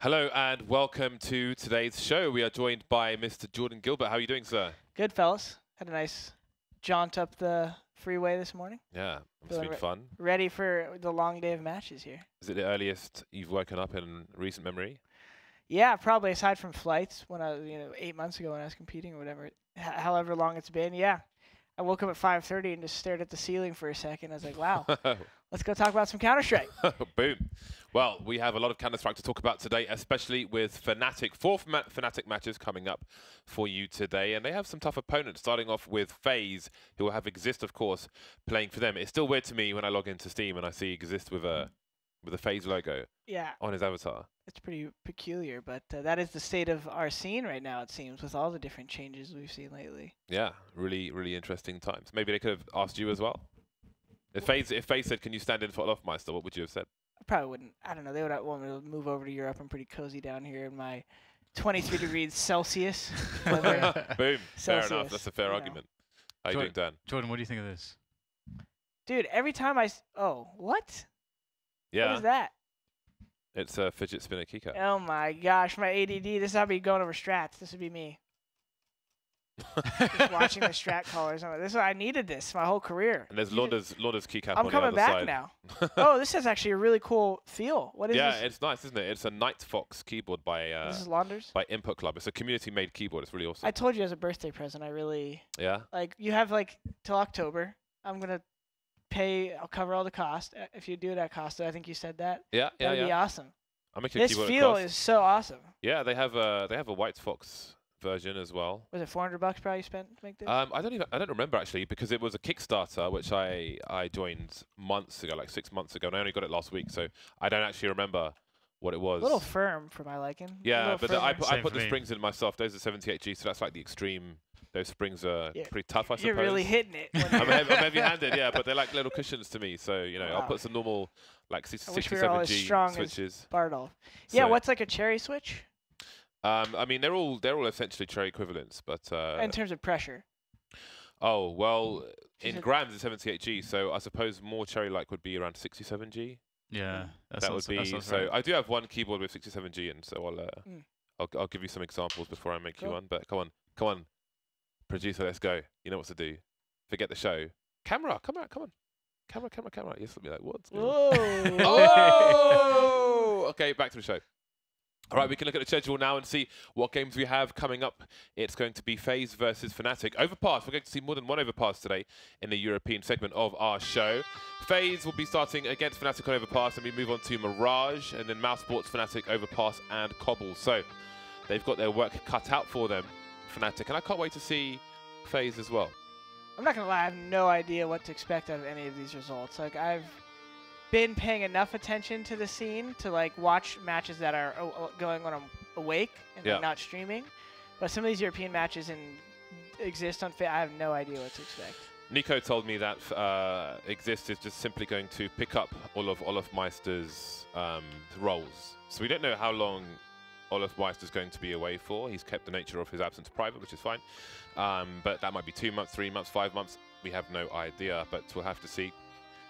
Hello and welcome to today's show. We are joined by Mr. Jordan Gilbert. How are you doing, sir? Good, fellas. Had a nice jaunt up the freeway this morning. Yeah, it's been fun. Ready for the long day of matches here. Is it the earliest you've woken up in recent memory? Yeah, probably aside from flights when I was, 8 months ago when I was competing or whatever, however long it's been. Yeah, I woke up at 5:30 and just stared at the ceiling for a second. I was like, wow, let's go talk about some Counter-Strike. Boom. Well, we have a lot of Counter-Strike to talk about today, especially with Fnatic. 4 Fnatic matches coming up for you today, and they have some tough opponents, starting off with Faze, who will have Exist, of course, playing for them. It's still weird to me when I log into Steam and I see Exist with a Faze logo on his avatar. It's pretty peculiar, but that is the state of our scene right now, it seems, with all the different changes we've seen lately. Yeah, really, really interesting times. Maybe they could have asked you as well. If Faze said, can you stand in for Olofmeister, what would you have said? I probably wouldn't. I don't know. They would want me to move over to Europe. I'm pretty cozy down here in my 23 degrees Celsius. Boom. Celsius, fair enough. That's a fair argument. How you doing, Dan? Jordan, what do you think of this? Dude, every time oh, what? Yeah. What is that? It's a fidget spinner keycap. Oh my gosh, my ADD. This is how I'd be going over strats. This would be me. Just watching the strat callers. I needed this my whole career. And there's Lauder's keycap I'm on the coming other back side. now. Oh, this has actually a really cool feel. What is this? Yeah, it's nice, isn't it? It's a Night Fox keyboard by this is Launders? by Input Club. It's a community-made keyboard. It's really awesome. I told you as a birthday present, I really... Yeah? Like, you have, till October. I'm going to pay... I'll cover all the cost. If you do it at Costa, I think you said that. Yeah, yeah, That'd be awesome. I'll make you this feel is so awesome. Yeah, they have a White Fox version as well. Was it $400 probably spent to make this? I don't remember actually, because it was a Kickstarter which I joined months ago, like 6 months ago, and I only got it last week, so I don't actually remember what it was. A little firm for my liking. Yeah, but I put the springs in myself. Those are 78G, so that's like the extreme. Those springs are pretty tough, I suppose. You're really hitting it. I'm heavy-handed, yeah, but they're like little cushions to me. So I'll put some normal like 67G switches. Bardolph. Yeah, what's like a cherry switch? I mean, they're all essentially cherry equivalents, but in terms of pressure. Oh well, in grams it's 78G, so I suppose more cherry-like would be around 67G. Yeah, that would be. So right. I do have one keyboard with 67G, and so I'll give you some examples before I make you one. But come on, producer, let's go. You know what to do. Forget the show. Camera, come on. Camera. Yes, let me like what? Whoa! Oh! Okay, back to the show. All right, we can look at the schedule now and see what games we have coming up. It's going to be Faze versus Fnatic. Overpass, we're going to see more than one Overpass today in the European segment of our show. Faze will be starting against Fnatic on Overpass, and we move on to Mirage, and then Mouse Sports, Fnatic, Overpass, and Cobble. So they've got their work cut out for them, Fnatic, and I can't wait to see Faze as well. I'm not going to lie, I have no idea what to expect out of any of these results. Like, I've been paying enough attention to the scene to watch matches that are going on awake and not streaming, but some of these European matches exist on I have no idea what to expect. Nico told me that Exist is just simply going to pick up all of Olofmeister's roles. So we don't know how long Olofmeister's going to be away for. He's kept the nature of his absence private, which is fine. But that might be 2 months, 3 months, 5 months. We have no idea, but we'll have to see.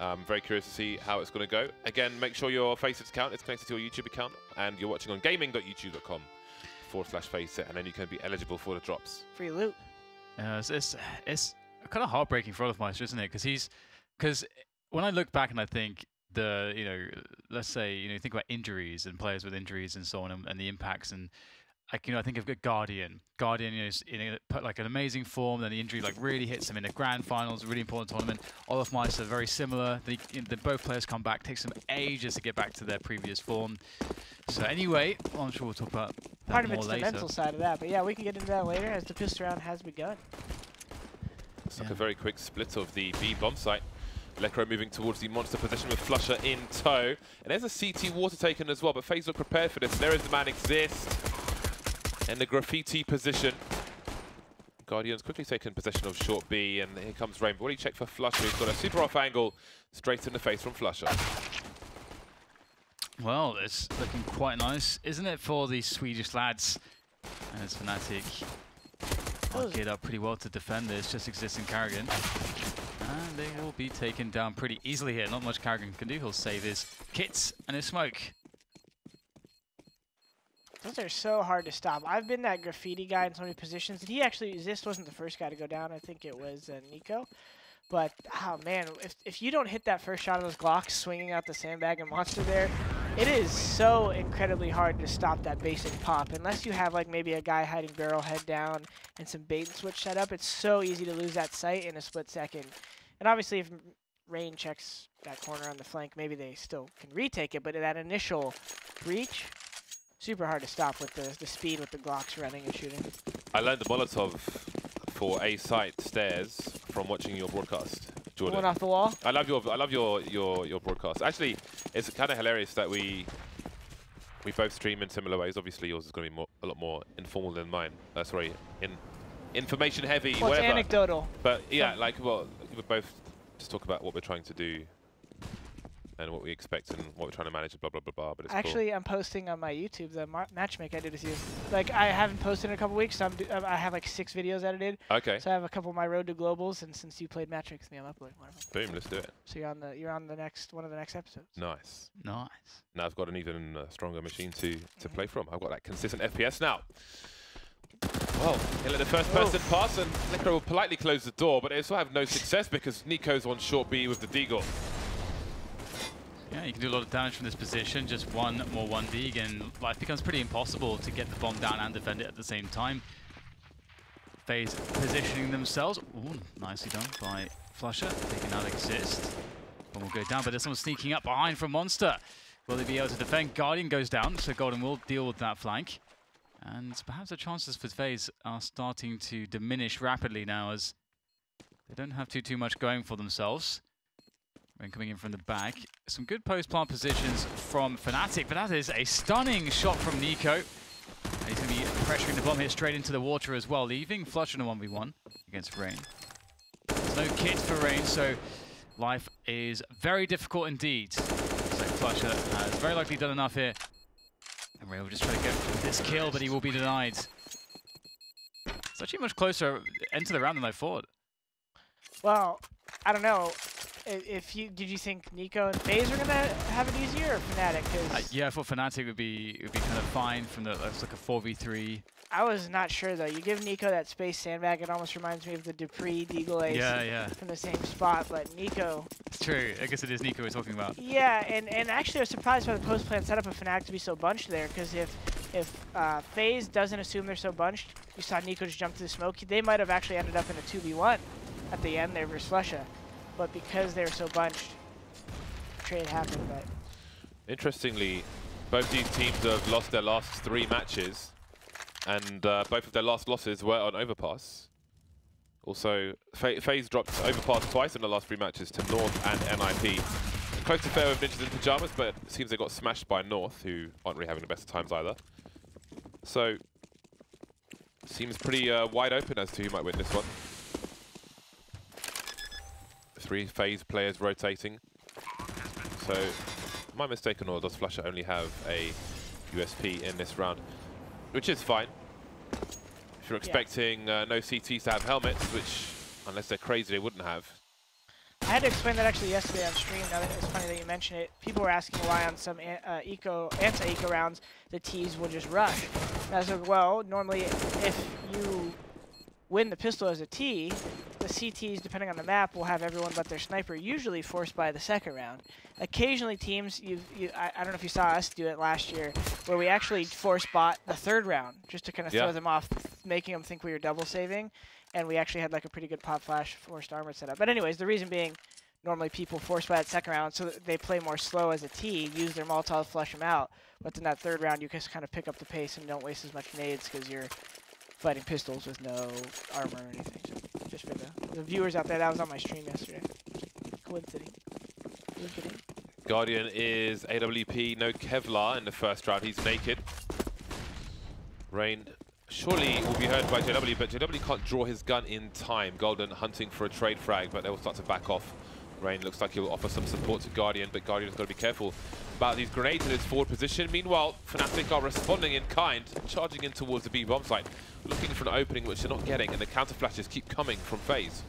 I'm very curious to see how it's going to go. Again, make sure your FACEIT account is connected to your YouTube account, and you're watching on gaming.youtube.com/FACEIT, and then you can be eligible for the drops. Free loot. It's kind of heartbreaking for Olofmeister, isn't it? Because when I look back and I think let's say think about injuries and players with injuries and so on, and the impacts, and I think of Guardian. Guardian, is put an amazing form, then the injury really hits him in the grand finals, really important tournament. Olofmeister, very similar. Both players come back, takes them ages to get back to their previous form. So anyway, I'm sure we'll talk about that Part of more it's later. The mental side of that, but yeah, we can get into that later as the pistol round has begun. It's like a very quick split of the B bomb site. Lekro moving towards the monster position with Flusher in tow. And there's a CT water taken as well, but FaZe look prepared for this. And there is the man Exist in the graffiti position. Guardian's quickly taken possession of short B, and here comes Rainbow. What do you check for Flusher? He's got a super off angle straight in the face from Flusher. Well, it's looking quite nice, isn't it, for the Swedish lads? And as Fnatic geared up pretty well to defend this, just Exist in Karrigan. And they will be taken down pretty easily here. Not much Karrigan can do. He'll save his kits and his smoke. Those are so hard to stop. I've been that graffiti guy in so many positions. And he actually, Zist wasn't the first guy to go down. I think it was Nico. But, oh man, if you don't hit that first shot of those Glocks swinging out the sandbag and Monster there, it is so incredibly hard to stop that basic pop. Unless you have like maybe a guy hiding barrel head down and some bait and switch set up, it's so easy to lose that sight in a split second. And obviously if Rain checks that corner on the flank, maybe they still can retake it, but that initial breach, super hard to stop with the speed with the Glocks running and shooting. I learned the Molotov for FACEIT stairs from watching your broadcast, Jordan. Going off the wall. I love your broadcast. Actually, it's kind of hilarious that we both stream in similar ways. Obviously, yours is going to be a lot more informal than mine. Sorry, information heavy, well, whatever. It's anecdotal. But yeah, like we both just talk about what we're trying to do and what we expect and what we're trying to manage, blah blah blah blah. But it's actually, cool. I'm posting on my YouTube the matchmake I did with you. Like I haven't posted in a couple weeks, so I have like 6 videos edited. Okay. So I have a couple of my road to globals, and since you played matchmake with me, I'm uploading one of them. Boom, let's do it. So you're on the next one of the next episodes. Nice. Nice. Now I've got an even stronger machine to play from. I've got that consistent FPS now. Well, he'll let the first person pass, and Liquor will politely close the door, but they still have no success because Nico's on short B with the Deagle. Yeah, you can do a lot of damage from this position. Just one more 1v, and life becomes pretty impossible to get the bomb down and defend it at the same time. FaZe positioning themselves. Ooh, nicely done by Flusher, taking out Exist. Bomb will go down, but there's someone sneaking up behind from Monster. Will they be able to defend? Guardian goes down, so Golden will deal with that flank. And perhaps the chances for FaZe are starting to diminish rapidly now, as they don't have too much going for themselves. Rain coming in from the back. Some good post-plant positions from Fnatic, but that is a stunning shot from Nico. And he's going to be pressuring the bomb here straight into the water as well, leaving Flush in a 1v1 against Rain. There's no kit for Rain, so life is very difficult indeed. So Flusher has very likely done enough here. And Rain will just try to get this kill, but he will be denied. It's actually much closer into the round than I thought. Well, I don't know. Did you think Nico and FaZe were gonna have it easier, or Fnatic? Yeah, I thought Fnatic would be kind of fine from the looks like a 4v3. I was not sure though. You give Nico that space sandbag, it almost reminds me of the Dupree Deagle Ace from the same spot. But Nico, it's true. I guess it is Nico we're talking about. Yeah, and actually I was surprised by the post plan setup of Fnatic to be so bunched there, because if FaZe doesn't assume they're so bunched, you saw Nico just jump to the smoke. They might have actually ended up in a 2v1 at the end there versus Flusha. But because they were so bunched, trade happened. But interestingly, both these teams have lost their last 3 matches, and both of their last losses were on Overpass. Also, FaZe dropped Overpass twice in the last 3 matches to North and NIP. Close to fair with Ninjas in Pyjamas, but it seems they got smashed by North, who aren't really having the best of times either. So, seems pretty wide open as to who might win this one. 3 FaZe players rotating. So, am I mistaken, or does Flusher only have a USP in this round? Which is fine. If you're expecting no CTs to have helmets, which, unless they're crazy, they wouldn't have. I had to explain that actually yesterday on stream. Now that it's funny that you mention it. People were asking why on some anti-eco rounds the Ts will just rush. And I was like, well, normally if you win the pistol as a T, the CTs, depending on the map, will have everyone but their sniper usually forced by the second round. Occasionally teams, I don't know if you saw us do it last year, where we actually force bot the 3rd round just to kind of throw them off, making them think we were double saving. And we actually had like a pretty good pop flash forced armor setup. But anyways, the reason being, normally people force by that 2nd round so that they play more slow as a T, use their Molotov, flush them out. But in that 3rd round, you just kind of pick up the pace and don't waste as much nades because you're fighting pistols with no armor or anything. So just for the viewers out there, that was on my stream yesterday. Coinciding. Guardian is AWP, no Kevlar in the 1st round. He's naked. Rain surely will be heard by JW, but JW can't draw his gun in time. Golden hunting for a trade frag, but they will start to back off. Rain looks like he'll offer some support to Guardian, but Guardian's got to be careful about these grenades in his forward position. Meanwhile, Fnatic are responding in kind, charging in towards the B bomb site, looking for an opening which they're not getting, and the counter flashes keep coming from FaZe.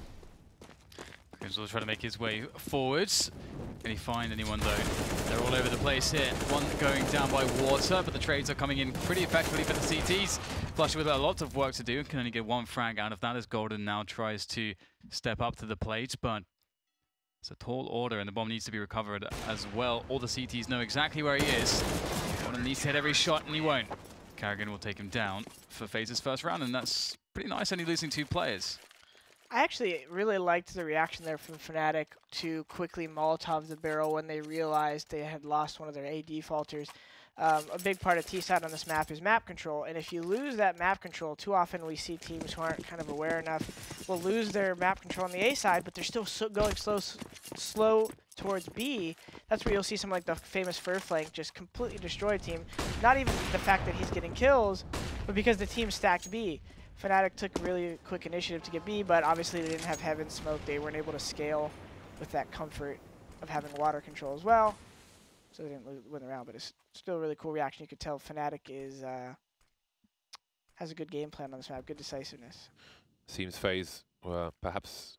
Grimswell trying to make his way forwards. Can he find anyone though? They're all over the place here. One going down by water, but the trades are coming in pretty effectively for the CTs. Flush with a lot of work to do. Can only get one frag out of that as Golden now tries to step up to the plate, but it's a tall order and the bomb needs to be recovered as well. All the CTs know exactly where he is. Golden needs to hit every shot and he won't. Carrigan will take him down for Faze's first round, and that's pretty nice, only losing 2 players. I actually really liked the reaction there from Fnatic to quickly Molotov the barrel when they realized they had lost one of their AD defaulters. A big part of T-side on this map is map control, and if you lose that map control, too often we see teams who aren't kind of aware enough will lose their map control on the A side, but they're still going slow towards B. That's where you'll see some like the famous Fur Flank just completely destroy a team. Not even the fact that he's getting kills, but because the team stacked B. Fnatic took really quick initiative to get B, but obviously they didn't have Heaven Smoke. They weren't able to scale with that comfort of having water control as well. So they didn't win the round, but it's still a really cool reaction. You could tell Fnatic is has a good game plan on this map, good decisiveness. Seems FaZe were perhaps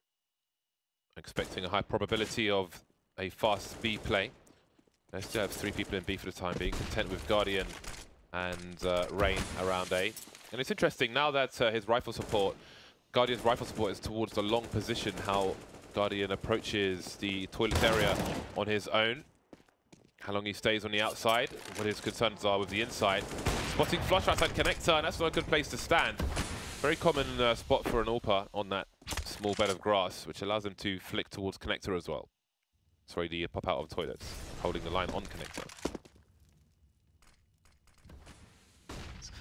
expecting a high probability of a fast B play. They still have 3 people in B for the time being, content with Guardian and Rain around A. And it's interesting, now that his rifle support, Guardian's rifle support is towards the long position, how Guardian approaches the toilet area on his own, how long he stays on the outside, what his concerns are with the inside. Spotting flush outside connector, and that's not a good place to stand. Very common spot for an AWPer on that small bed of grass, which allows him to flick towards connector as well. Sorry, the pop out of toilets, holding the line on connector.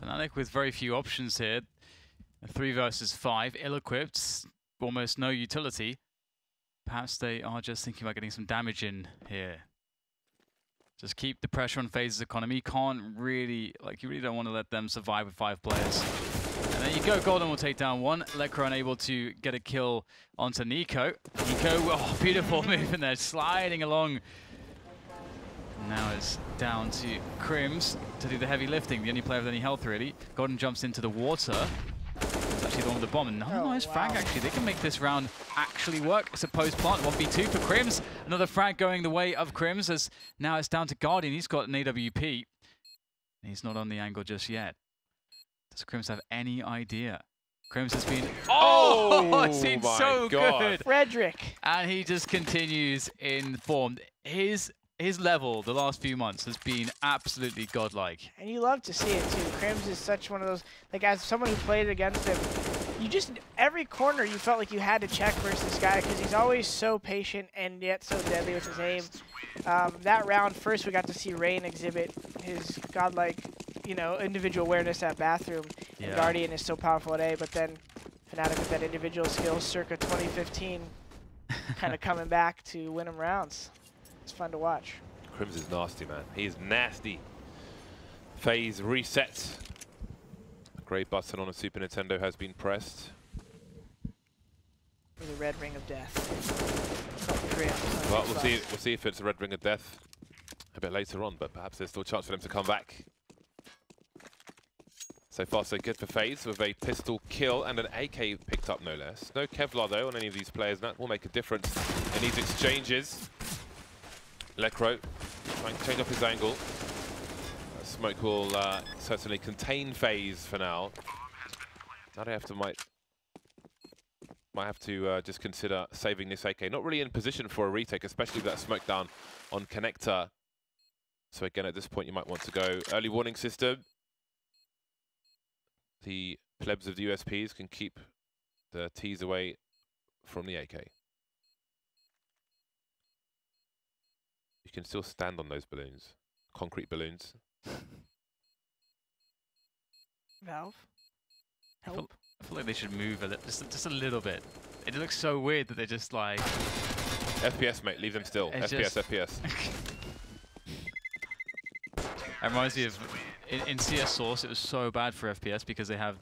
Fnatic with very few options here. 3 versus 5, ill-equipped, almost no utility. Perhaps they are just thinking about getting some damage in here. Just keep the pressure on Faze's economy. Can't really, like, you really don't want to let them survive with 5 players. And there you go, Golden will take down 1. Lekr unable to get a kill onto Nico. Nico, oh, beautiful move in there, sliding along. Now it's down to Crims to do the heavy lifting, the only player with any health really. Golden jumps into the water. It's actually the one with the bomb, and nice frag actually. They can make this round actually work. It's a post plant, 1v2 for Crims. Another frag going the way of Crims as now it's down to Guardian. He's got an AWP. He's not on the angle just yet. Does Crims have any idea? Crims has been, oh it's been so good. Frederick. And he just continues in form. His level the last few months has been absolutely godlike. And you love to see it too. Crims is such one of those, like as someone who played against him, you just, every corner you felt like you had to check versus this guy because he's always so patient and yet so deadly with his aim. That round, first we got to see Rain exhibit his godlike, you know, individual awareness at bathroom. Yeah. And Guardian is so powerful at A, but then Fnatic with that individual skill circa 2015 kind of coming back to win him rounds. It's fun to watch. Crims is nasty, man. He is nasty. Faze resets. A grey button on a Super Nintendo has been pressed. For the red ring of death. Well, we'll see if it's a red ring of death a bit later on, but perhaps there's still a chance for them to come back. So far, so good for Faze with a pistol kill and an AK picked up, no less. No Kevlar, though, on any of these players, and that will make a difference in these exchanges. Lekr trying to change up his angle. Smoke will certainly contain Faze for now. Now they might have to just consider saving this AK. Not really in position for a retake, especially with that smoke down on connector. So again, at this point, you might want to go early warning system. The plebs of the USPs can keep the Ts away from the AK. You can still stand on those balloons, concrete balloons. Valve, help. I feel like they should move just a little bit. It looks so weird that they're just like... FPS, mate, leave them still. FPS. It reminds me of, in CS Source, it was so bad for FPS because they had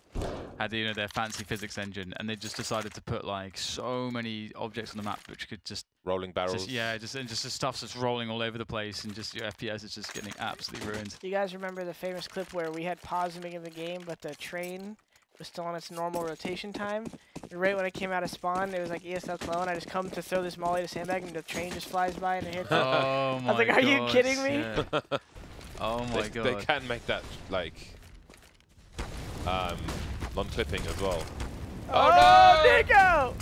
their fancy physics engine, and they just decided to put like so many objects on the map which could just rolling barrels. Just the stuff's just rolling all over the place, and just your FPS is just getting absolutely ruined. Do you guys remember the famous clip where we had pause in the beginning of the game, but the train was still on its normal rotation time. And right when I came out of spawn, it was like ESS low, and I just come to throw this molly to sandbag, and the train just flies by and it hits it. Oh my I was like, are you kidding me? Yeah. Oh my god. They can make that, like, non-clipping as well. Oh, no, Nico!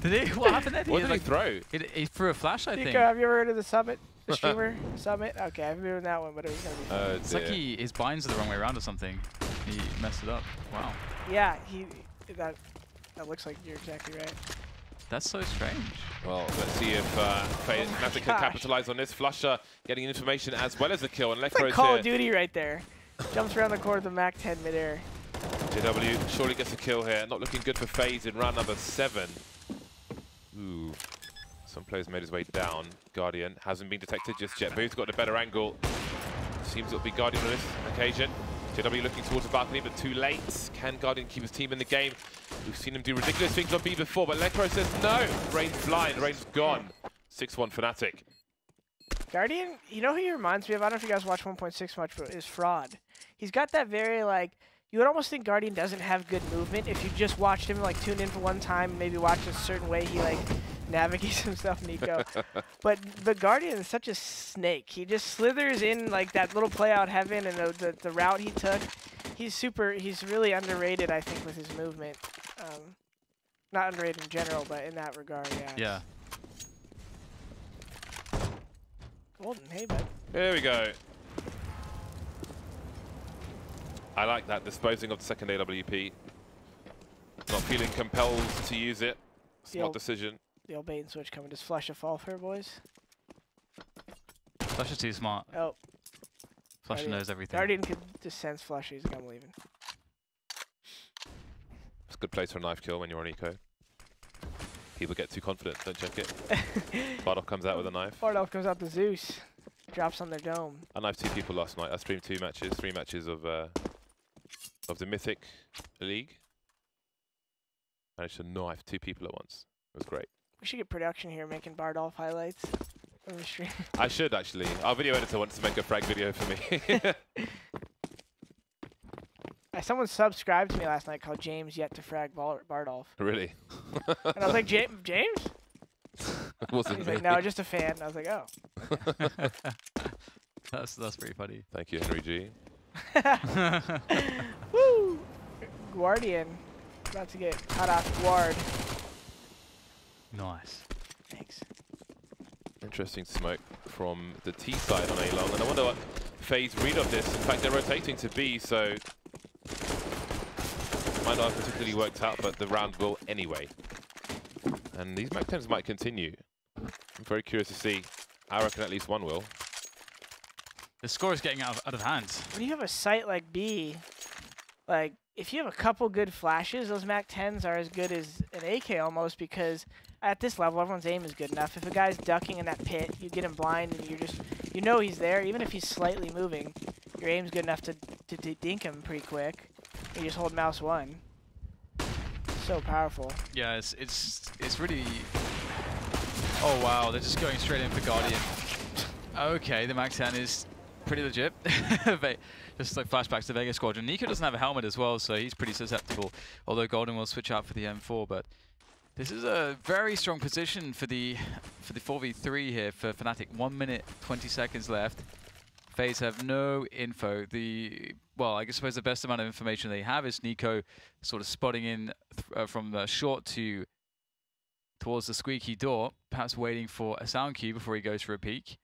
Did he? What happened there? What did he throw? He threw a flash, I think. Nico, have you ever heard of the Summit? The streamer? Summit? Okay, I've been doing that one, but it was going to be fun. It's like his binds are the wrong way around or something. He messed it up. Wow. Yeah, that looks like you're exactly right. That's so strange. Well, let's see if Fnatic can capitalize on this. Flusher getting information as well as the kill. And It's like Call of Duty right there. Jumps around the corner with the Mac 10 midair. JW surely gets a kill here. Not looking good for Faze in round number 7. Ooh. Some players made his way down. Guardian hasn't been detected just yet, but he's got a better angle. Seems it'll be Guardian on this occasion. JW looking towards the balcony, but too late. Can Guardian keep his team in the game? We've seen him do ridiculous things on B before, but Lekro says no. Rain's blind, Rain's gone. 6-1 Fnatic. Guardian, you know who he reminds me of? I don't know if you guys watch 1.6 much, but is Fraud. He's got that very, like, you would almost think Guardian doesn't have good movement if you just watched him, like, tune in for one time and maybe watch a certain way he, like, navigates himself, Nico. But the Guardian is such a snake. He just slithers in, like, that little play out heaven, and the route he took. He's really underrated, I think, with his movement. Not underrated in general, but in that regard, yeah. Yeah. Golden, hey, bud. There we go. I like that, disposing of the second AWP. Not feeling compelled to use it. Smart decision. The old bait and switch coming. Does Flush a fall for boys? Flush is too smart. Oh. Flush knows everything. Guardian could just sense Flush. He's like, I'm leaving. It's a good place for a knife kill when you're on eco. People get too confident, don't check it. Bardock comes out with a knife. Bardock comes out the Zeus. Drops on their dome. I knifed 2 people last night. I streamed 3 matches of the Mythic League. Managed to knife 2 people at once. It was great. We should get production here making Bardolph highlights on the stream. I should actually. Our video editor wants to make a frag video for me. Someone subscribed to me last night called James Yet to Frag Bardolph. Really? And I was like, James? It wasn't He's me. like, no, just a fan. I was like, oh. That's pretty funny. Thank you, Henry G. Woo! Guardian. About to get hot off guard. Nice. Thanks. Interesting smoke from the T side on A-Long, and I wonder what Faze read of this. In fact, they're rotating to B, so might not have particularly worked out, but the round will anyway. And these Mac 10s might continue. I'm very curious to see. I reckon at least one will. The score is getting out of hand. When you have a site like B, like, if you have a couple good flashes, those Mac 10s are as good as an AK almost, because at this level, everyone's aim is good enough. If a guy's ducking in that pit, you get him blind and you know he's there. Even if he's slightly moving, your aim's good enough to dink him pretty quick. You just hold mouse 1. So powerful. Yeah, it's really... Oh wow, they're just going straight in for Guardian. Okay, the Mac 10 is pretty legit. Just like flashbacks to Vegas Squadron. Nico doesn't have a helmet as well, so he's pretty susceptible. Although Golden will switch out for the M4, but this is a very strong position for the 4v3 here for Fnatic. 1 minute, 20 seconds left. FaZe have no info. Well, I suppose the best amount of information they have is Nico sort of spotting in from the short towards the squeaky door, perhaps waiting for a sound cue before he goes for a peek.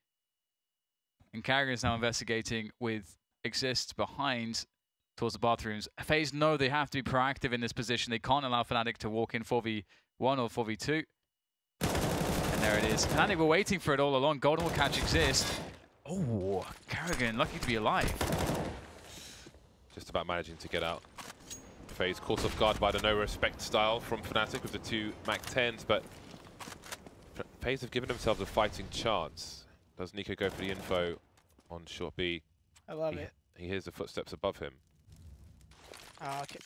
And Karrigan is now investigating with Exist behind towards the bathrooms. FaZe know they have to be proactive in this position. They can't allow Fnatic to walk in 4v1 or 4v2. And there it is. Fnatic were waiting for it all along. Golden will catch Exist. Oh, Karrigan, lucky to be alive. Just about managing to get out. FaZe caught off guard by the no respect style from Fnatic with the 2 Mac 10s, but FaZe have given themselves a fighting chance. Does Nico go for the info on short B? I love it. He hears the footsteps above him. Oh, okay.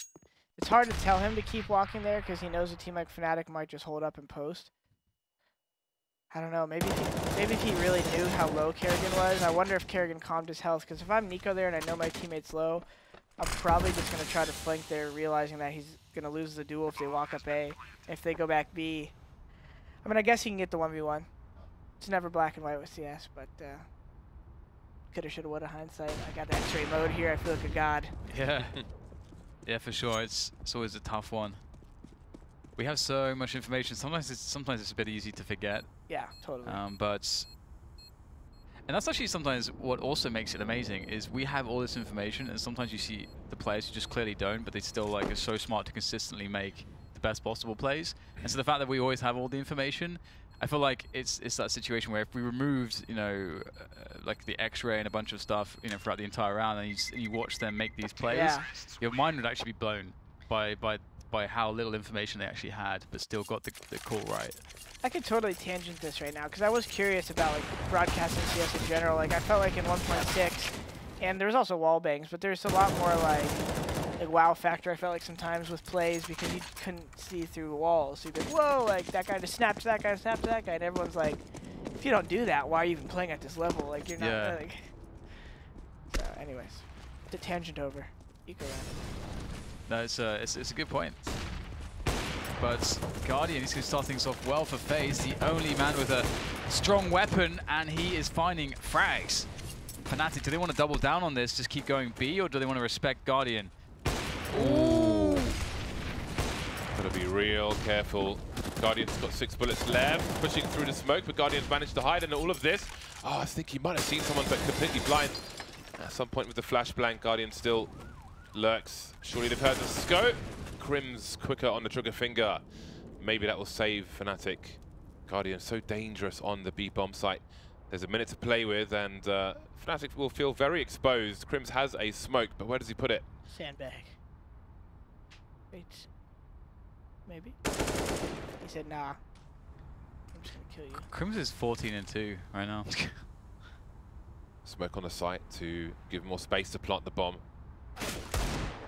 It's hard to tell him to keep walking there because he knows a team like Fnatic might just hold up and post. I don't know. Maybe if he really knew how low Karrigan was, I wonder if Karrigan calmed his health. Because if I'm Nico there and I know my teammate's low, I'm probably just going to try to flank there, realizing that he's going to lose the duel if they walk up A. If they go back B, I mean, I guess he can get the 1v1. It's never black and white with CS, but coulda, shoulda, woulda, hindsight. I got the X-ray mode here. I feel like a god. Yeah. Yeah, for sure. It's always a tough one. We have so much information. Sometimes it's a bit easy to forget. Yeah, totally. And that's actually sometimes what also makes it amazing is we have all this information, and sometimes you see the players who just clearly don't, but they still like are so smart to consistently make the best possible plays. And so the fact that we always have all the information, I feel like it's that situation where if we removed, you know, like the X-ray and a bunch of stuff, you know, throughout the entire round, and you watch them make these plays, your mind would actually be blown by how little information they actually had, but still got the call right. I could totally tangent this right now because I was curious about like broadcasting CS in general. Like I felt like in 1.6, and there was also wall bangs, but there's a lot more like wow factor. I felt like sometimes with plays because you couldn't see through walls. So you'd be like, whoa, like that guy just snapped that guy, snapped that guy, and everyone's like, if you don't do that, why are you even playing at this level? Like you're not. Like... So, anyways, the tangent over. Eco round. No, it's a good point. But Guardian is going to start things off well for FaZe, the only man with a strong weapon, and he is finding frags. Fnatic, do they want to double down on this, just keep going B, or do they want to respect Guardian? Ooh! Gotta be real careful. Guardian's got 6 bullets left, pushing through the smoke, but Guardian's managed to hide in all of this. Oh, I think he might have seen someone, but completely blind. At some point with the flash blank, Guardian still lurks. Surely they've heard the scope. Crim's quicker on the trigger finger. Maybe that will save Fnatic. Guardian so dangerous on the B bomb site. There's a minute to play with, and Fnatic will feel very exposed. Crims has a smoke, but where does he put it? Sandbag. Wait. Maybe? He said, nah. I'm just gonna kill you. Crims is 14-2 right now. Smoke on the site to give more space to plant the bomb.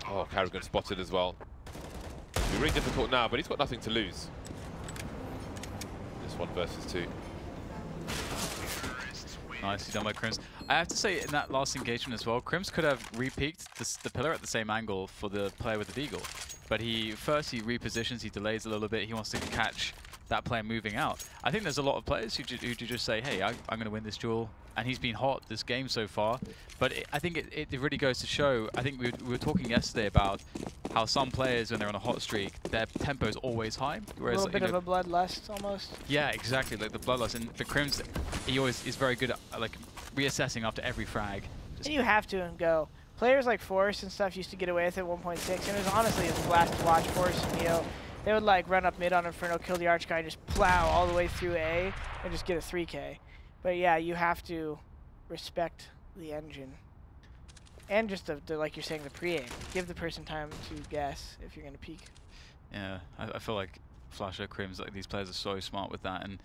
Oh, Carrigan spotted as well. It'll be really difficult now, but he's got nothing to lose. This 1 versus 2. Nicely done by Crims. I have to say, in that last engagement as well, Crims could have re-peeked the pillar at the same angle for the player with the deagle. But he repositions, he delays a little bit, he wants to catch that player moving out. I think there's a lot of players who just say, hey, I'm going to win this duel. And he's been hot this game so far. But I think it really goes to show, I think we were talking yesterday about how some players, when they're on a hot streak, their tempo is always high. Whereas, a little bit of a bloodlust, almost. Yeah, exactly, like the bloodlust. And for Crims, he always is very good at like reassessing after every frag. And you have to go. Players like Force and stuff used to get away with it at 1.6, and it was honestly a blast to watch. Force and Neo, they would like run up mid on Inferno, kill the Arch guy, and just plow all the way through A, and just get a 3K. But yeah, you have to respect the engine. And just the like you're saying, the pre-aim. Give the person time to guess if you're going to peek. Yeah, I feel like Flasher, Crims, like these players are so smart with that. And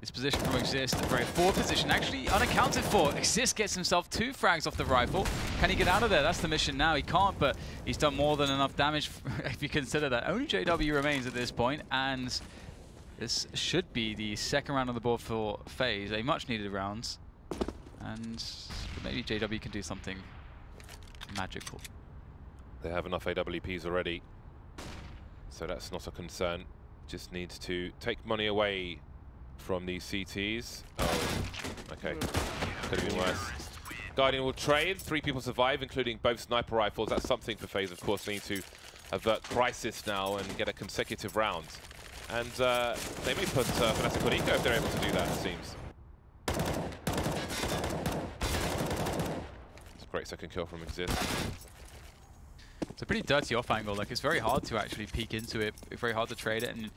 this position from Exist, the very forward position, actually unaccounted for. Exist gets himself 2 frags off the rifle. Can he get out of there? That's the mission now. He can't, but he's done more than enough damage if you consider that. Only JW remains at this point, and this should be the second round on the board for FaZe, a much needed round. And maybe JW can do something magical. They have enough AWPs already, so that's not a concern. Just needs to take money away from these CTs. Oh, okay. Could have been worse. Guardian will trade. 3 people survive, including both sniper rifles. That's something for FaZe, of course. They need to avert crisis now and get a consecutive round. And they may put Fnatic on eco if they're able to do that, it seems. It's a great second kill from Exist. It's a pretty dirty off angle. Like, it's very hard to actually peek into it. It's very hard to trade it, and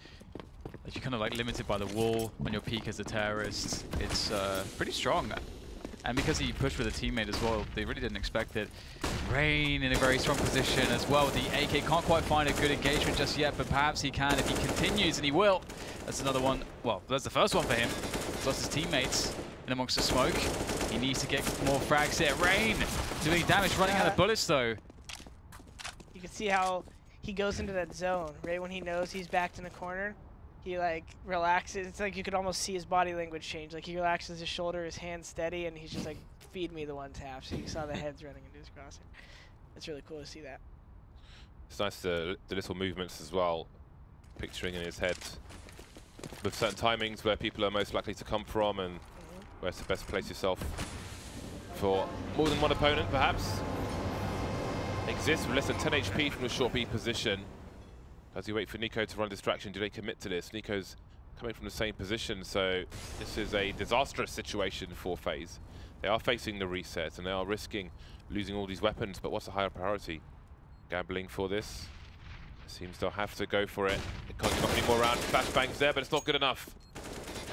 you're kind of like limited by the wall when your peek as a terrorist. It's pretty strong. And because he pushed with a teammate as well, they really didn't expect it. Rain in a very strong position as well. The AK can't quite find a good engagement just yet, but perhaps he can if he continues, and he will. That's another one. Well, that's the first one for him. He's lost his teammates in amongst the smoke. He needs to get more frags here. Rain doing damage, running out of bullets though. You can see how he goes into that zone right when he knows he's backed in the corner. He like relaxes. It's like you could almost see his body language change. Like he relaxes his shoulder, his hands steady, and he's just like feed me the one tap, so you saw the heads running into his crosshair. It's really cool to see that. It's nice the little movements as well, picturing in his head with certain timings where people are most likely to come from and where's to best place yourself for more than one opponent, perhaps. Exists with less than 10 HP from a short B position. As you wait for Nico to run distraction, do they commit to this? Nico's coming from the same position, so this is a disastrous situation for FaZe. They are facing the reset and they are risking losing all these weapons, but what's a higher priority? Gambling for this. Seems they'll have to go for it. They can't get off any more rounds. Flashbangs there, but it's not good enough.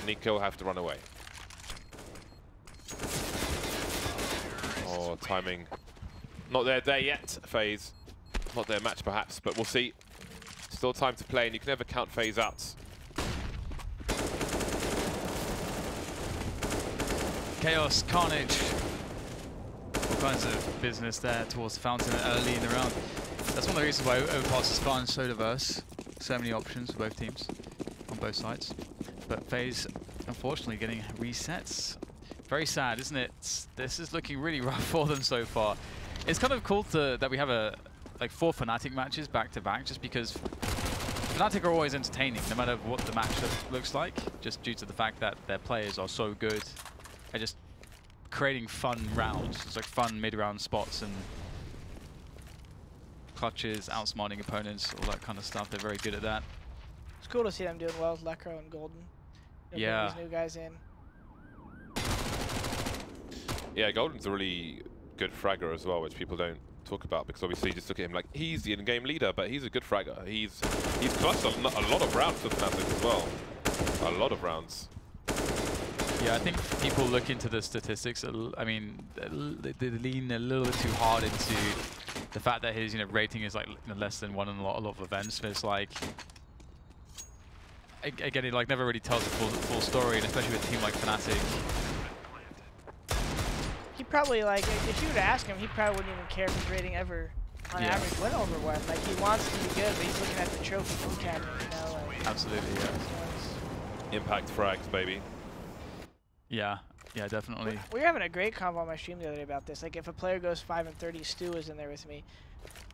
Nico will have to run away. Oh, timing. Not their day yet, FaZe. Not their match, perhaps, but we'll see. Still time to play, and you can never count FaZe out. Chaos, carnage. All kinds of business there towards the fountain early in the round. That's one of the reasons why Overpass is fun, so diverse. So many options for both teams, on both sides. But FaZe, unfortunately, getting resets. Very sad, isn't it? This is looking really rough for them so far. It's kind of cool that we have like 4 Fnatic matches back to back, just because Fnatic are always entertaining, no matter what the matchup looks like, just due to the fact that their players are so good at just creating fun rounds. It's like fun mid-round spots and clutches, outsmarting opponents, all that kind of stuff. They're very good at that. It's cool to see them doing well with Lekro and Golden. Yeah. These new guys in. Yeah, Golden's a really good fragger as well, which people don't talk about, because obviously you just look at him like he's the in-game leader, but he's a good fragger. He's clutched a lot of rounds for Fnatic as well. A lot of rounds. Yeah, I think people look into the statistics. I mean, they lean a little bit too hard into the fact that his rating is like less than 1 in a lot of events. But it's like, again, it like never really tells the full story, and especially with a team like Fnatic. He probably, like, if you were to ask him, he probably wouldn't even care if his rating ever, on average, went over 1. Like, he wants to be good, but he's looking at the trophy from Academy, Like, absolutely, yeah. Impact frags, baby. Yeah, yeah, definitely. We were having a great convo on my stream the other day about this. Like, if a player goes 5 and 30, Stu was in there with me.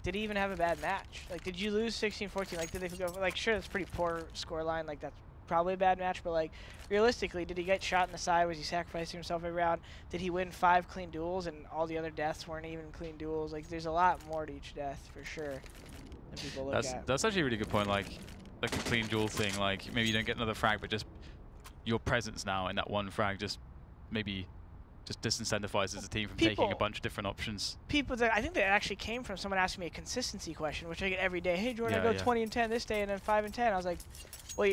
Did he even have a bad match? Like, did you lose 16-14? Like, did they go, like, sure, that's pretty poor score line. Like, that's probably a bad match, but like realistically, did he get shot in the side? Was he sacrificing himself every round? Did he win 5 clean duels and all the other deaths weren't even clean duels? Like, there's a lot more to each death for sure than people look at. That's actually a really good point. Like a clean duel thing. Like maybe you don't get another frag, but just your presence now in that one frag just maybe just disincentivizes the team from taking a bunch of different options. I think that actually came from someone asking me a consistency question, which I get every day. Hey Jordan, I go 20 and 10 this day and then 5 and 10. I was like, well,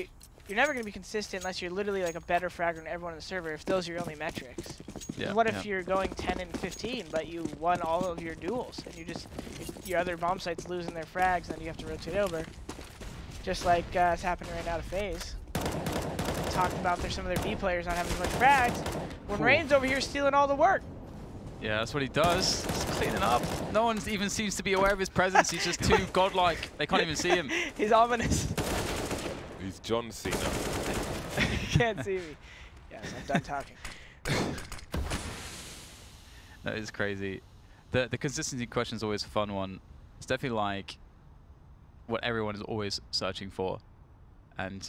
you're never going to be consistent unless you're literally like a better fragger than everyone on the server, if those are your only metrics. Yeah, what if you're going 10 and 15, but you won all of your duels, and you just, your other bomb sites losing their frags, then you have to rotate over. Just like it's happening right now to FaZe. Talked about some of their B players not having as much frags, when Rain's over here stealing all the work. Yeah, that's what he does. He's cleaning up. No one even seems to be aware of his presence. He's just too godlike. They can't even see him. He's ominous. He's John Cena. You can't see me. Yes, I'm done talking. That is crazy. The consistency question is always a fun one. It's definitely like what everyone is always searching for, and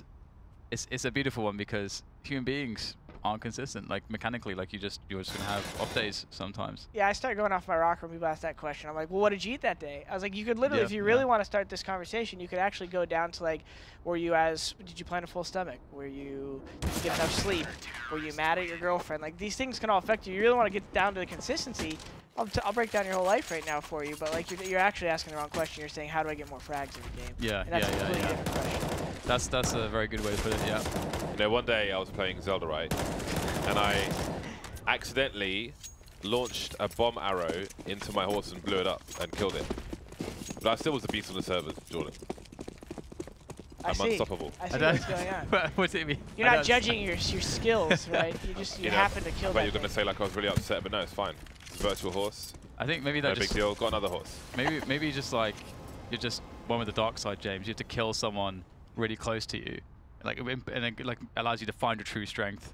it's a beautiful one because human beings aren't consistent. Like mechanically, like you're just gonna have off days sometimes. Yeah, I started going off my rocker when people asked that question. I'm like, well, what did you eat that day? I was like, you could literally, if you really want to start this conversation, you could actually go down to like, did you plan a full stomach? Did you get enough sleep? Were you mad at your girlfriend? Like these things can all affect you. You really want to get down to the consistency. I'll break down your whole life right now for you, but like you're actually asking the wrong question. You're saying, how do I get more frags every game? Yeah, and that's a completely different question. That's a very good way to put it. Yeah. You know, one day I was playing Zelda, right, and I accidentally launched a bomb arrow into my horse and blew it up and killed it. But I still was a beast on the servers, Jordan. I'm unstoppable. I see what's going on. What do you mean? You're not judging your skills, right? You happen to kill that. You're gonna say like I was really upset, but no, it's fine. It's a virtual horse. I think maybe that's no big deal. Got another horse. Maybe just like you're just one with the dark side, James. You have to kill someone really close to you, like and it allows you to find your true strength.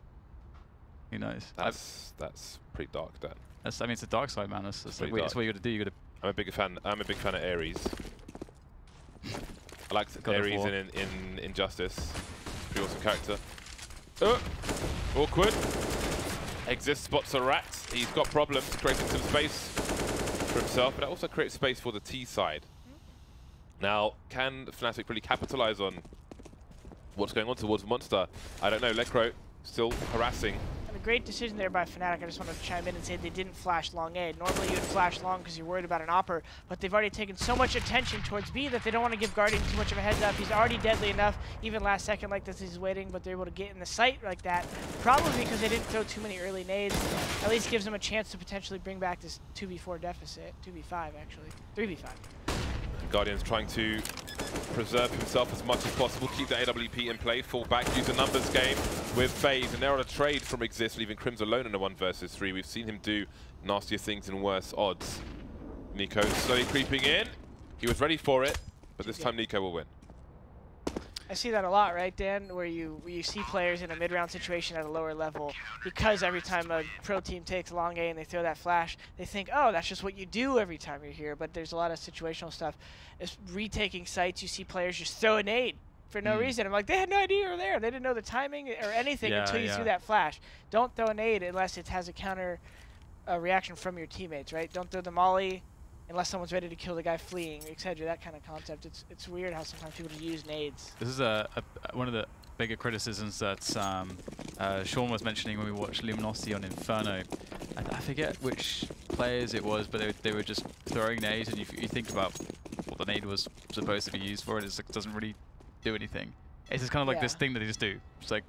Who knows? That's pretty dark, Dan. That's, I mean, it's the dark side, man. That's what you got to do. You got to. I'm a big fan of Ares. I like Ares in Injustice. Pretty awesome character. Awkward. Exit spots a rat. He's got problems, creating some space for himself, but it also creates space for the T side. Now, can Fnatic really capitalize on what's going on towards Monster? I don't know. Lekro still harassing. And a great decision there by Fnatic. I just want to chime in and say they didn't flash long A. Normally you'd flash long because you're worried about an Opper, but they've already taken so much attention towards B that they don't want to give Guardian too much of a heads up. He's already deadly enough, even last second like this he's waiting, but they're able to get in the sight like that. Probably because they didn't throw too many early nades. At least gives them a chance to potentially bring back this 2v4 deficit. 2v5 actually. 3v5. Guardian's trying to preserve himself as much as possible, keep the AWP in play, fall back, use a numbers game with Faze, and they're on a trade from Exist, leaving Crims alone in a 1 versus 3. We've seen him do nastier things in worse odds. Nico slowly creeping in. He was ready for it, but this time Nico will win. I see that a lot, right, Dan? Where you see players in a mid-round situation at a lower level, because every time a pro team takes long A and they throw that flash, they think, oh, that's just what you do every time you're here. But there's a lot of situational stuff. It's retaking sites. You see players just throw a nade for no reason. I'm like, they had no idea you were there. They didn't know the timing or anything until you threw that flash. Don't throw a nade unless it has a counter reaction from your teammates, right? Don't throw the molly unless someone's ready to kill the guy fleeing, etc. That kind of concept. It's weird how sometimes people just use nades. This is one of the bigger criticisms that Sean was mentioning when we watched Luminosity on Inferno. I forget which players it was, but they were just throwing nades, and you think about what the nade was supposed to be used for, and it doesn't really do anything. It's just kind of like this thing that they just do. It's like,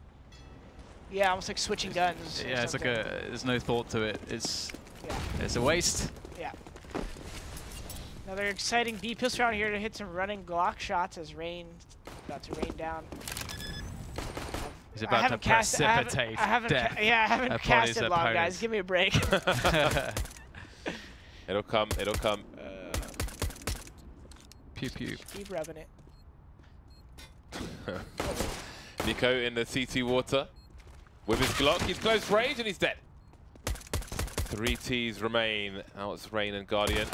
yeah, almost like switching guns. Yeah, it's like there's no thought to it. It's a waste. Yeah. Another exciting B pistol round here to hit some running Glock shots as rain about to rain down. He's about to precipitate I haven't cast it long, guys. Give me a break. It'll come. It'll come. Pew pew. Keep rubbing it. Nico in the CT water with his Glock. He's close range and he's dead. 3 Ts remain. Now it's Rain and Guardian.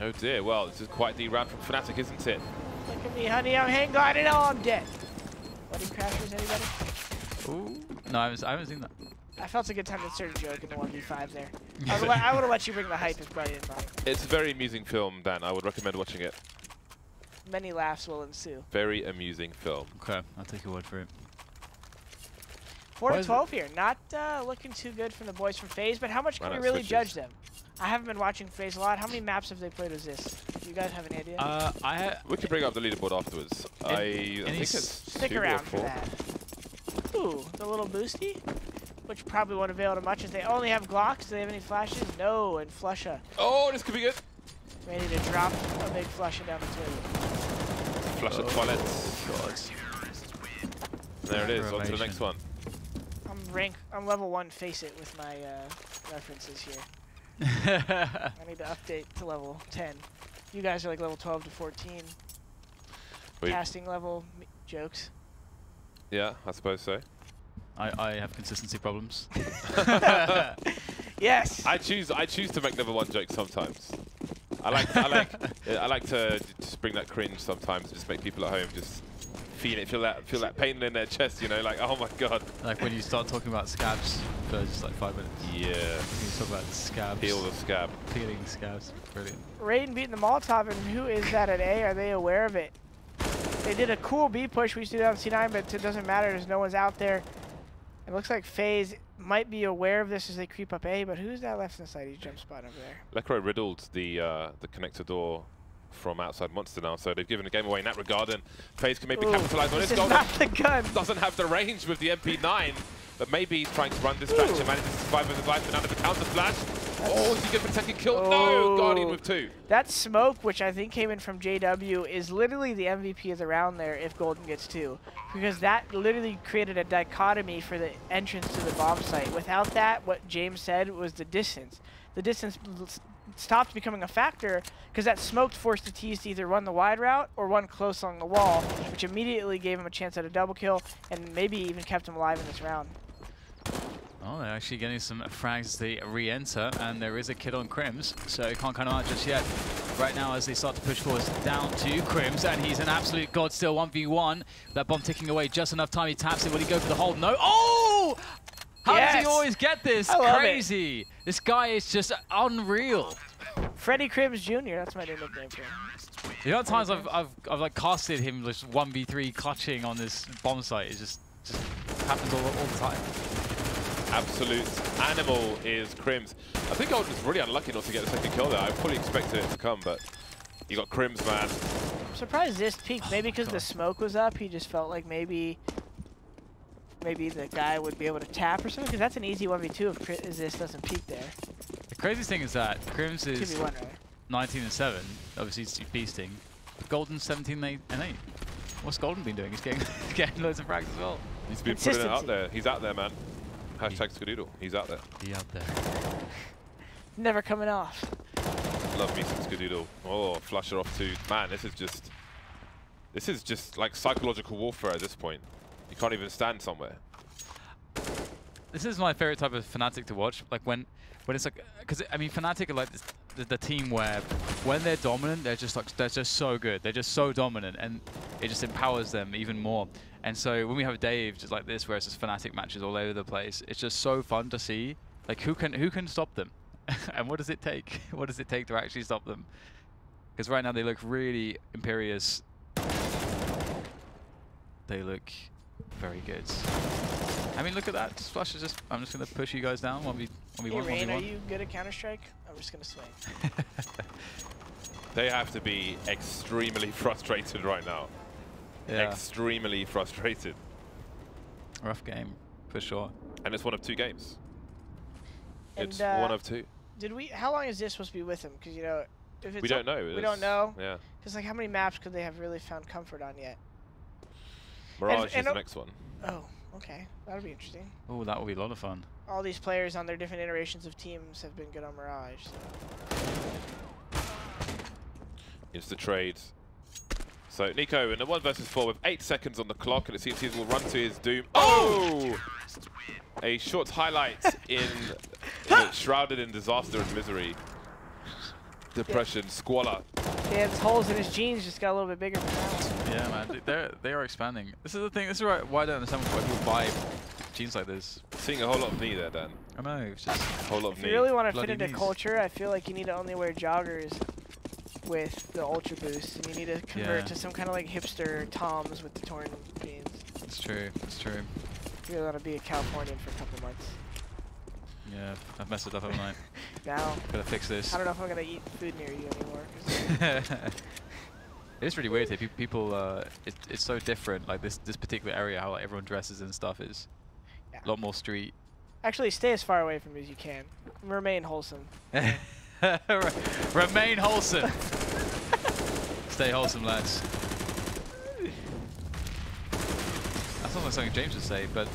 Oh dear. Well, this is quite the round from Fnatic, isn't it? Look at me, honey. I'm hang gliding. Oh, I'm dead. Wedding Crashers, anybody? Ooh. No, I haven't seen that. I felt it's a good time to insert a joke in the 1v5 there. I would have let you bring the hype if Brian didn't mind. It's a very amusing film, Dan. I would recommend watching it. Many laughs will ensue. Very amusing film. Okay, I'll take your word for it. 4-12 here. Not looking too good from the boys from FaZe, but how much can we really judge them? I haven't been watching FaZe a lot. How many maps have they played as this? Do you guys have any idea? We can bring up the leaderboard afterwards. I think it's stick around for that. Ooh, the little boosty, which probably won't avail to much as they only have Glocks. Do they have any flashes? No, and Flusha. Oh, this could be good. Ready to drop a big Flusha down the toilet. Flusha toilets. There it is. On to the next one. I'm level 1 FACEIT with my references here. I need to update to level 10. You guys are like level 12 to 14. Casting level jokes. Yeah, I suppose so. I have consistency problems. Yes. I choose to make level 1 jokes sometimes. I like to just bring that cringe sometimes, just make people at home just feel that pain in their chest, you know, like, oh my god. Like when you start talking about scabs for just like 5 minutes. Yeah. You talk about scabs. Peel the scab. Peeling scabs. Brilliant. Raiden beating the Molotov, and who is that at A? Are they aware of it? They did a cool B push. We used to do that on C9, but it doesn't matter. There's no one's out there. It looks like FaZe might be aware of this as they creep up A, but who's that left in the side? He's jump spot over there. Lekro riddled the connector door from outside Monster now, so they've given a game away in that regard, and FaZe can maybe capitalize on this. This is not the gun. Doesn't have the range with the MP9, but maybe he's trying to run distraction, manages to survive with his life, and under the counter flash. Oh, is he good for second kill? No, Guardian with 2. That smoke, which I think came in from JW, is literally the MVP of the round there if Golden gets 2. Because that literally created a dichotomy for the entrance to the bomb site. Without that, what James said was the distance. The distance stopped becoming a factor because that smoke forced the T's to either run the wide route or run close along the wall, which immediately gave him a chance at a double kill and maybe even kept him alive in this round. Oh, they're actually getting some frags as they re-enter, and there is a kid on Crims, so he can't count him out just yet. Right now, as they start to push forward down to Crims, and he's an absolute god still, 1v1. That bomb ticking away, just enough time, he taps it. Will he go for the hold? No. Oh! How does he always get this? Crazy. This guy is just unreal. Freddie Crims Jr., that's my new nickname for him. The other times I've like casted him just 1v3 clutching on this bomb site, it just happens all the time. Absolute animal is Crims. I think I was really unlucky not to get the second kill there. I fully expected it to come, but you got Crims, man. I'm surprised this peaked. Maybe because the smoke was up, he just felt like maybe the guy would be able to tap or something. Because that's an easy 1v2 if this doesn't peak there. The craziest thing is that Crims is 2v1, right? 19 and 7. Obviously, he's beasting. Golden's 17 and 8. What's Golden been doing? He's getting loads of frags as well. He's been putting it out there. He's out there, man. Hashtag Skadoodle. He's out there. He out there. Never coming off. Love me some Skadoodle. Oh, flusher off too. Man, this is just like psychological warfare at this point. You can't even stand somewhere. This is my favorite type of Fnatic to watch. Like when it's like, because I mean, Fnatic are like the team where when they're dominant, they're just so good. They're just so dominant, and it just empowers them even more. And so when we have Dave just like this, where it's just Fnatic matches all over the place, it's just so fun to see. Like who can stop them, and what does it take? What does it take to actually stop them? Because right now they look really imperious. They look very good. I mean, look at that. Flush is just. I'm just gonna push you guys down. 1v1. Hey, Rain, are you good at Counter-Strike? I'm just gonna swing. They have to be extremely frustrated right now. Yeah. Extremely frustrated. Rough game, for sure. And it's one of 2 games. And it's one of 2. How long is this supposed to be with him? Because, you know, if it's we don't know. We don't know. Yeah. Because, like, how many maps could they have really found comfort on yet? Mirage is the next one. Oh, okay. That'll be interesting. Oh, that will be a lot of fun. All these players on their different iterations of teams have been good on Mirage. So. It's the trade. So Nico in a 1 versus 4 with 8 seconds on the clock, and it seems he will run to his doom. Oh! A short highlight in shrouded in disaster and misery. Depression, squalor. Yeah, his holes in his jeans just got a little bit bigger for now. Yeah, man, they are expanding. This is the thing. This is why I don't understand why people buy jeans like this. Seeing a whole lot of knee there, Dan. I know, it's just a whole lot of knee. If you really want to fit Bloody into knees. culture, I feel like you need to only wear joggers with the Ultra Boost, and you need to convert to some kind of like hipster Toms with the torn jeans. It's true. It's true. You really want to be a Californian for a couple months. Yeah, I've messed it up, haven't I? Now, gotta fix this. I don't know if I'm gonna eat food near you anymore. It's really weird here. People, it's so different. Like this particular area, how like, everyone dresses and stuff is a lot more street. Actually, stay as far away from me as you can. Remain wholesome. Remain wholesome. Stay wholesome, lads. That's almost something James would say, but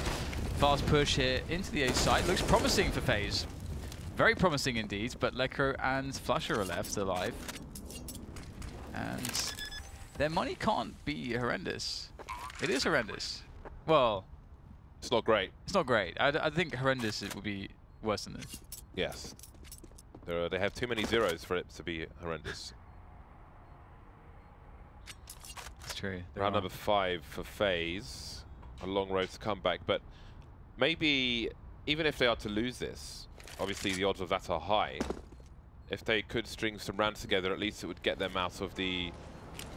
fast push here into the A side. Looks promising for FaZe. Very promising indeed, but Lekro and Flusher are left alive. And their money can't be horrendous. It is horrendous. Well, it's not great. It's not great. I think horrendous would be worse than this. Yes. They have too many zeros for it to be horrendous. It's true. Round number 5 for FaZe. A long road to come back, but maybe even if they are to lose this, obviously the odds of that are high. If they could string some rounds together, at least it would get them out of the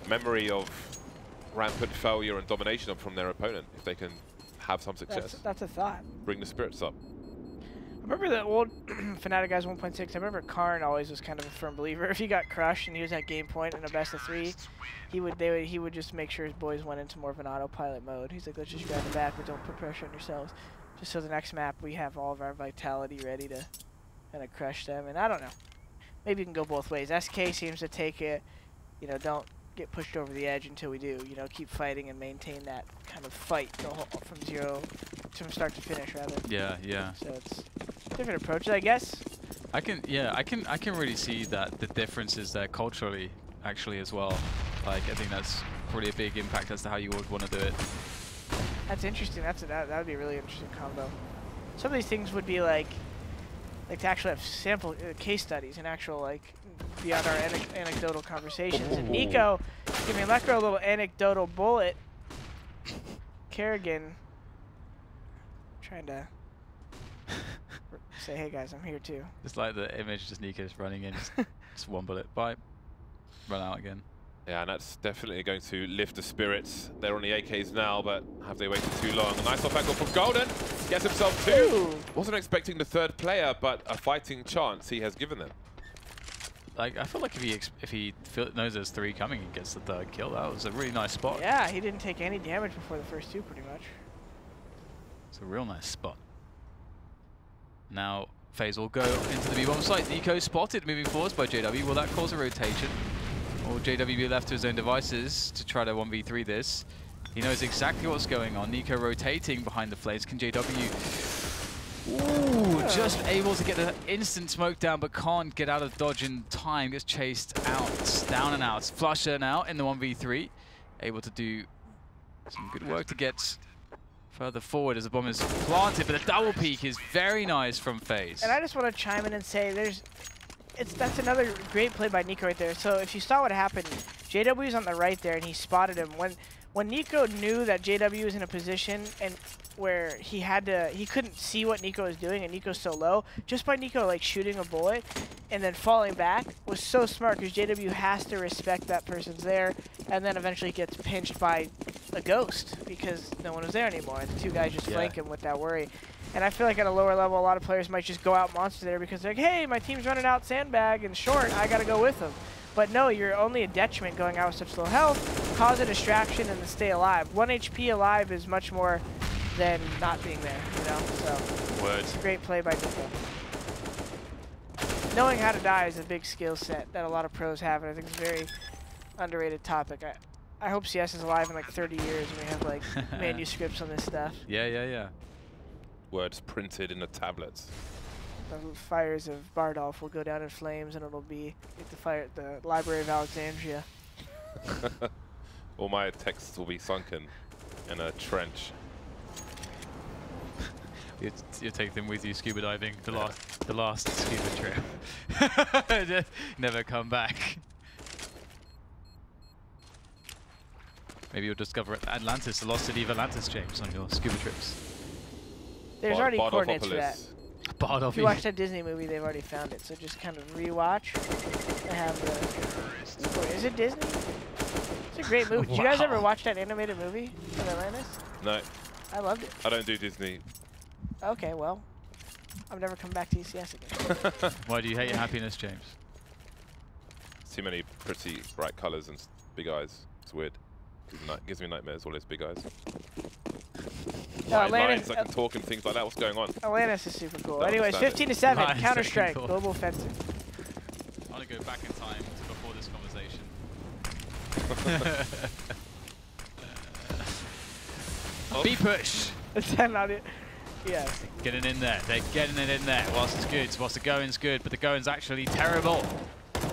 memory of rampant failure and domination from their opponent. If they can have some success. That's a thought. Bring the spirits up. I remember the old Fnatic guys 1.6. I remember Karn always was kind of a firm believer. If he got crushed and he was at game point in a best of 3, he would just make sure his boys went into more of an autopilot mode. He's like, let's just grab the back, but don't put pressure on yourselves. Just so the next map we have all of our vitality ready to kind of crush them. And I don't know. Maybe you can go both ways. SK seems to take it, you know, don't get pushed over the edge until we do. You know, keep fighting and maintain that kind of fight from start to finish, rather. Yeah, yeah. So it's different approaches, I guess. I can really see that the differences there culturally, actually, as well. Like, I think that's probably a big impact as to how you would want to do it. That's interesting. That would be a really interesting combo. some of these things would be like to actually have sample case studies and actual like beyond our anecdotal conversations. And Nico giving Electro a little anecdotal bullet. Kerrigan trying to say, hey guys, I'm here too. Just like the image, just Nico just running in, just one bullet, bye, run out again. Yeah, and that's definitely going to lift the spirits. They're on the AKs now, but have they waited too long? A nice off angle from Golden. Gets himself 2. Ooh. Wasn't expecting the 3rd player, but a fighting chance he has given them. Like, I feel like if he knows there's 3 coming and gets the 3rd kill, that was a really nice spot. Yeah, he didn't take any damage before the first 2, pretty much. It's a real nice spot. Now, FaZe will go into the B-bomb site. Nico spotted moving forwards by JW. Will that cause a rotation? Or will JW be left to his own devices to try to 1v3 this? He knows exactly what's going on. Nico rotating behind the flames. Can JW... Ooh, just able to get the instant smoke down, but can't get out of dodge in time. Gets chased out, down and out. Flusher now in the 1v3. Able to do some good work to get further forward as the bomb is planted, but the double peek is very nice from FaZe. And I just want to chime in and say that's another great play by Nico right there. So if you saw what happened, JW's on the right there and he spotted him. When Nico knew that JW was in a position and where he couldn't see what Nico was doing and Nico's so low, just by Nico like shooting a bullet and then falling back was so smart because JW has to respect that person's there and then eventually gets pinched by a ghost because no one was there anymore and the 2 guys just flank him with that worry. And I feel like at a lower level, a lot of players might just go out monster there because they're like, hey, my team's running out sandbag and short, I gotta go with them. But no, you're only a detriment going out with such low health, cause a distraction and then stay alive. 1 HP alive is much more than not being there, you know? So it's a great play by Nico. Knowing how to die is a big skill set that a lot of pros have, and I think it's a very underrated topic. I hope CS is alive in like 30 years and we have like manuscripts on this stuff. Yeah. Words printed in the tablets. The fires of Bardolph will go down in flames and it'll be at the Library of Alexandria. All my texts will be sunken in a trench. You take them with you scuba diving, the last scuba trip. Never come back. Maybe you'll discover Atlantis, the lost city of Atlantis, James, on your scuba trips. There's already coordinates for that. Bardolph. If you watch that Disney movie, they've already found it. So just kind of rewatch. They have the... Wait, is it Disney? It's a great movie. Did you guys ever watch that animated movie of Atlantis? No. I loved it. I don't do Disney. Okay, well, I've never come back to ECS again. Why do you hate your happiness, James? Too many pretty bright colours and big eyes. It's weird. Gives me nightmares, all those big eyes. No, Lions that can talk and things like that. What's going on? Atlantis is super cool. Don't Anyways, 15-7, Counter-Strike, cool. Global Offensive. I want to go back in time to before this conversation. B-push! Yeah. Getting in there. They're getting it in there. Whilst it's good, whilst the going's good, but the going's actually terrible.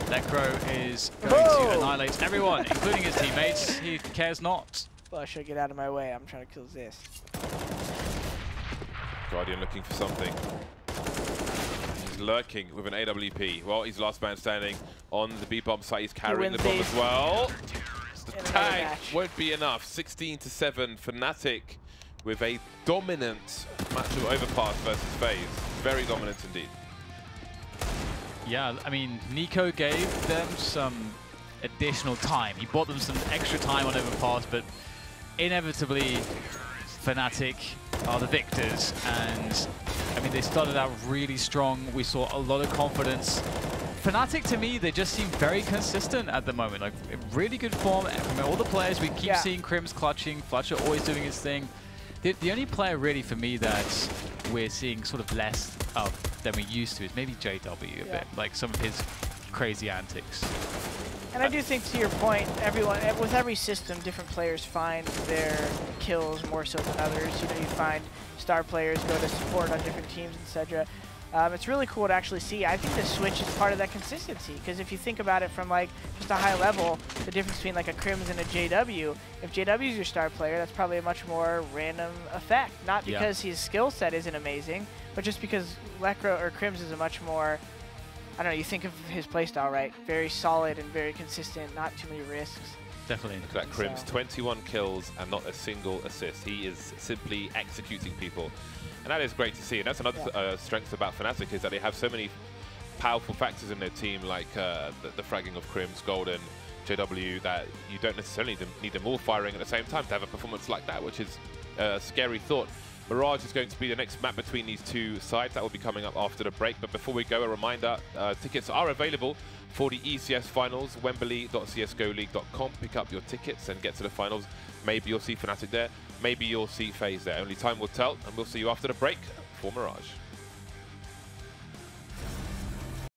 Necro is going to annihilate everyone, including his teammates. He cares not. Flusher, get out of my way. I'm trying to kill this. Guardian looking for something. He's lurking with an AWP. Well, he's last man standing on the B-bomb site. He's carrying the bomb as well. The tag won't be enough. 16-7 Fnatic with a dominant match of Overpass versus FaZe. Very dominant indeed. Yeah, I mean, Nico gave them some additional time. He bought them some extra time on Overpass, but inevitably, Fnatic are the victors. And, I mean, they started out really strong. We saw a lot of confidence. Fnatic, to me, they just seem very consistent at the moment. Like, in really good form from all the players. We keep seeing Crims clutching, Fletcher always doing his thing. The only player really for me that we're seeing sort of less of than we used to is maybe JW a bit, like some of his crazy antics. And I do think, to your point, with every system, different players find their kills more so than others. You know, you find star players go to support on different teams, etc. It's really cool to actually see. I think the switch is part of that consistency, because if you think about it from like just a high level, the difference between like a Crims and a JW, if JW is your star player, that's probably a much more random effect. Not because his skill set isn't amazing, but just because Lekra or Crims is a much more, I don't know, you think of his playstyle, right? Very solid and very consistent, not too many risks. Definitely. Look at that, Crims, 21 kills and not a single assist. He is simply executing people. And that is great to see. And that's another strength about Fnatic, is that they have so many powerful factors in their team, like the fragging of Crims, Golden, JW, that you don't necessarily need them all firing at the same time to have a performance like that, which is a scary thought. Mirage is going to be the next map between these two sides. That will be coming up after the break. But before we go, a reminder, tickets are available for the ECS finals, wembley.csgoleague.com. Pick up your tickets and get to the finals. Maybe you'll see Fnatic there, maybe you'll see Faze there. Only time will tell, and we'll see you after the break for Mirage.